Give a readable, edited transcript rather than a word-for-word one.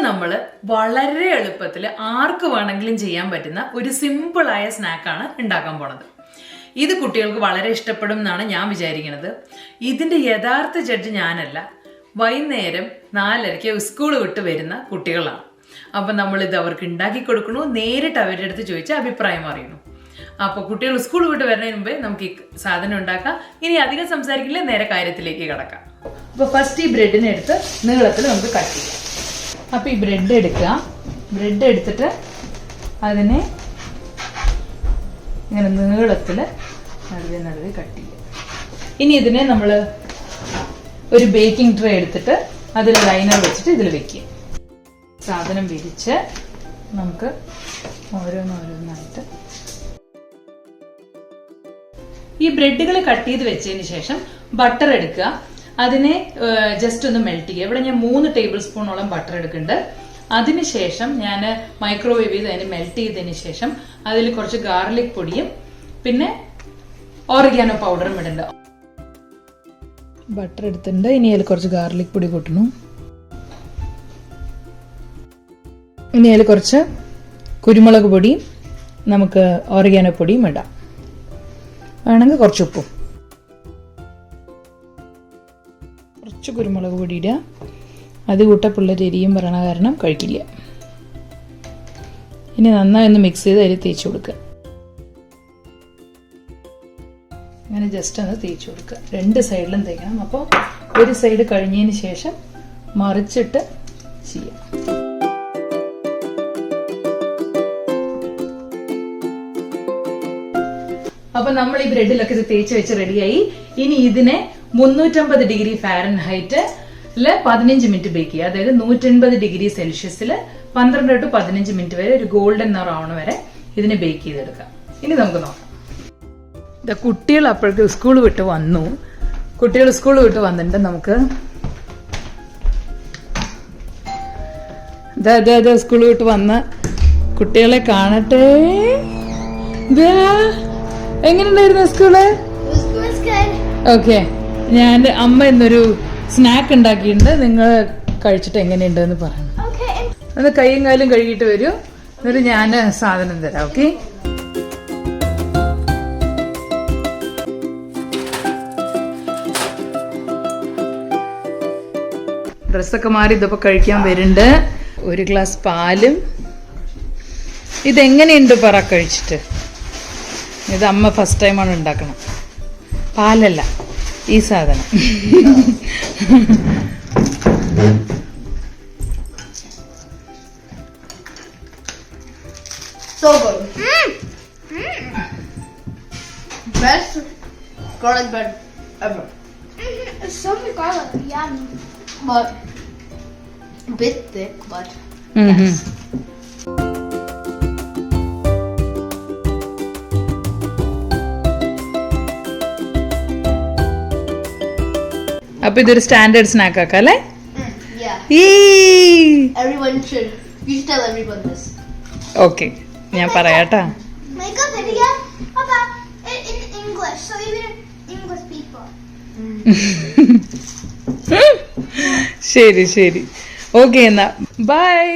നമ്മൾ വളരെ എളുപ്പത്തിൽ ആർക്ക് വേണമെങ്കിലും ചെയ്യാൻ പറ്റുന്ന ഒരു സിമ്പിളായ സ്നാക്കാണ് ഉണ്ടാക്കാൻ പോണത്. ഇത് കുട്ടികൾക്ക് വളരെ ഇഷ്ടപ്പെടും എന്നാണ് ഞാൻ വിചാരിക്കുന്നത്. ഇതിൻ്റെ യഥാർത്ഥ ജഡ്ജ് ഞാനല്ല, വൈകുന്നേരം 4:30 സ്കൂൾ വിട്ട് വരുന്ന കുട്ടികളാണ്. അപ്പം നമ്മളിത് അവർക്ക് ഉണ്ടാക്കി കൊടുക്കണു, നേരിട്ട് അവരുടെ അടുത്ത് ചോദിച്ച് അഭിപ്രായം അറിയണു. അപ്പോൾ കുട്ടികൾ സ്കൂൾ വിട്ട് വരുന്നതിന് മുമ്പേ നമുക്ക് ഈ സാധനം ഉണ്ടാക്കാം. ഇനി അധികം സംസാരിക്കില്ല, നേരെ കാര്യത്തിലേക്ക് കിടക്കാം. അപ്പോൾ ഫസ്റ്റ് ഈ ബ്രെഡിനെ എടുത്ത് നീളത്തിൽ നമുക്ക് കട്ട് ചെയ്യാം. അപ്പോൾ ഈ ബ്രെഡ് എടുക്കുക. ബ്രെഡ് എടുത്തിട്ട് അതിനെ ഇങ്ങനെ നീളത്തിൽ നടുവേ കട്ട് ചെയ്യുക. ഇനി ഇതിനെ നമ്മൾ ഒരു ബേക്കിംഗ് ട്രേ എടുത്തിട്ട് അതിൽ ലൈനർ വെച്ചിട്ട് ഇതിൽ വെക്കുക. സാധനം വിരിച്ച് നമുക്ക് ഓരോന്നോരോന്നായിട്ട് ഈ ബ്രെഡുകൾ കട്ട് ചെയ്ത് വെച്ചതിന് ശേഷം ബട്ടർ എടുക്കുക. അതിനെ ജസ്റ്റ് ഒന്ന് മെൽറ്റ് ചെയ്യുക. ഇവിടെ ഞാൻ 3 ടേബിൾ സ്പൂണോളം ബട്ടർ എടുക്കുന്നുണ്ട്. അതിനുശേഷം ഞാൻ മൈക്രോവേവ് ചെയ്ത് അതിന് മെൽറ്റ് ചെയ്തതിന് ശേഷം അതിൽ കുറച്ച് ഗാർലിക് പൊടിയും പിന്നെ ഓറിഗാനോ പൗഡറും ഇടുന്നുണ്ട്. ബട്ടർ എടുത്തിട്ടുണ്ട്. ഇനി അതിൽ കുറച്ച് ഗാർലിക് പൊടി കൂട്ടണം. ഇനി അതിൽ കുറച്ച് കുരുമുളക് പൊടിയും നമുക്ക് ഓറിഗാനോ പൊടിയും ഇടാം. വേണമെങ്കിൽ കുറച്ച് ഉപ്പും. കുറച്ച് കുരുമുളക് പൊടി ഇടുക. അത് കൂട്ട പിള്ളേർ എരിയും പറയണ കാരണം കഴിക്കില്ല. ഇനി നന്നായി ഒന്ന് മിക്സ് ചെയ്ത് അതിൽ തേച്ച് കൊടുക്കുക. അങ്ങനെ ജസ്റ്റ് ഒന്ന് തേച്ച് കൊടുക്കുക. 2 സൈഡിലും തേക്കണം. അപ്പോൾ ഒരു സൈഡ് കഴിഞ്ഞതിന് ശേഷം മറിച്ചിട്ട് ചെയ്യാം. അപ്പൊ നമ്മൾ ഈ ബ്രെഡിലൊക്കെ ഇത് തേച്ച് വെച്ച് റെഡിയായി. ഇനി ഇതിനെ 350 ഡിഗ്രി ഫാരൻഹൈറ്റ് 15 മിനിറ്റ് ബേക്ക് ചെയ്യുക. അതായത് 180 ഡിഗ്രി സെൽഷ്യസിൽ 12 to 15 മിനിറ്റ് വരെ, ഒരു ഗോൾഡൻ നിറമാവണ വരെ ഇതിനെ ബേക്ക് ചെയ്തെടുക്കാം. ഇനി നമുക്ക് നോക്കാം. കുട്ടികൾ അപ്പോഴേക്ക് സ്കൂൾ വിട്ട് വന്നു. കുട്ടികൾ സ്കൂൾ വിട്ട് വന്നിട്ട് നമുക്ക് സ്കൂൾ വിട്ട് വന്ന കുട്ടികളെ കാണട്ടെ. എങ്ങനെയുണ്ടായിരുന്നു സ്കൂള്? ഓക്കെ, ഞാൻ അമ്മ ഇന്നൊരു സ്നാക്ക് ഉണ്ടാക്കിയിട്ടുണ്ട്. നിങ്ങൾ കഴിച്ചിട്ട് എങ്ങനെയുണ്ടെന്ന് പറയണം. അത് കൈയും കാലും കഴുകിയിട്ട് വരൂ, എന്നിട്ട് ഞാൻ സാധനം തരാം. ഓക്കെ, ഡ്രസ്സൊക്കെ മാറി ഇതിപ്പോ കഴിക്കാൻ വരുന്നുണ്ട്. 1 ഗ്ലാസ് പാലും. ഇതെങ്ങനെയുണ്ട് പറ കഴിച്ചിട്ട്? ഇത് അമ്മ ഫസ്റ്റ് ടൈമാണ് ഉണ്ടാക്കണം. പാലല്ല, ഈ സാധനം. So good. Best garlic bread ever. It's so much garlic, yummy. But a bit thick, but yes. അപ്പൊ ഇതൊരു സ്റ്റാൻഡേർഡ് സ്നാക്ക് ആക്കാം അല്ലേ? Everyone should. You should tell everyone this. Okay, ഞാൻ പറയാട്ടാ. Make a video about it in English, so even English people. ശരി ശരി, okay എന്നാ by.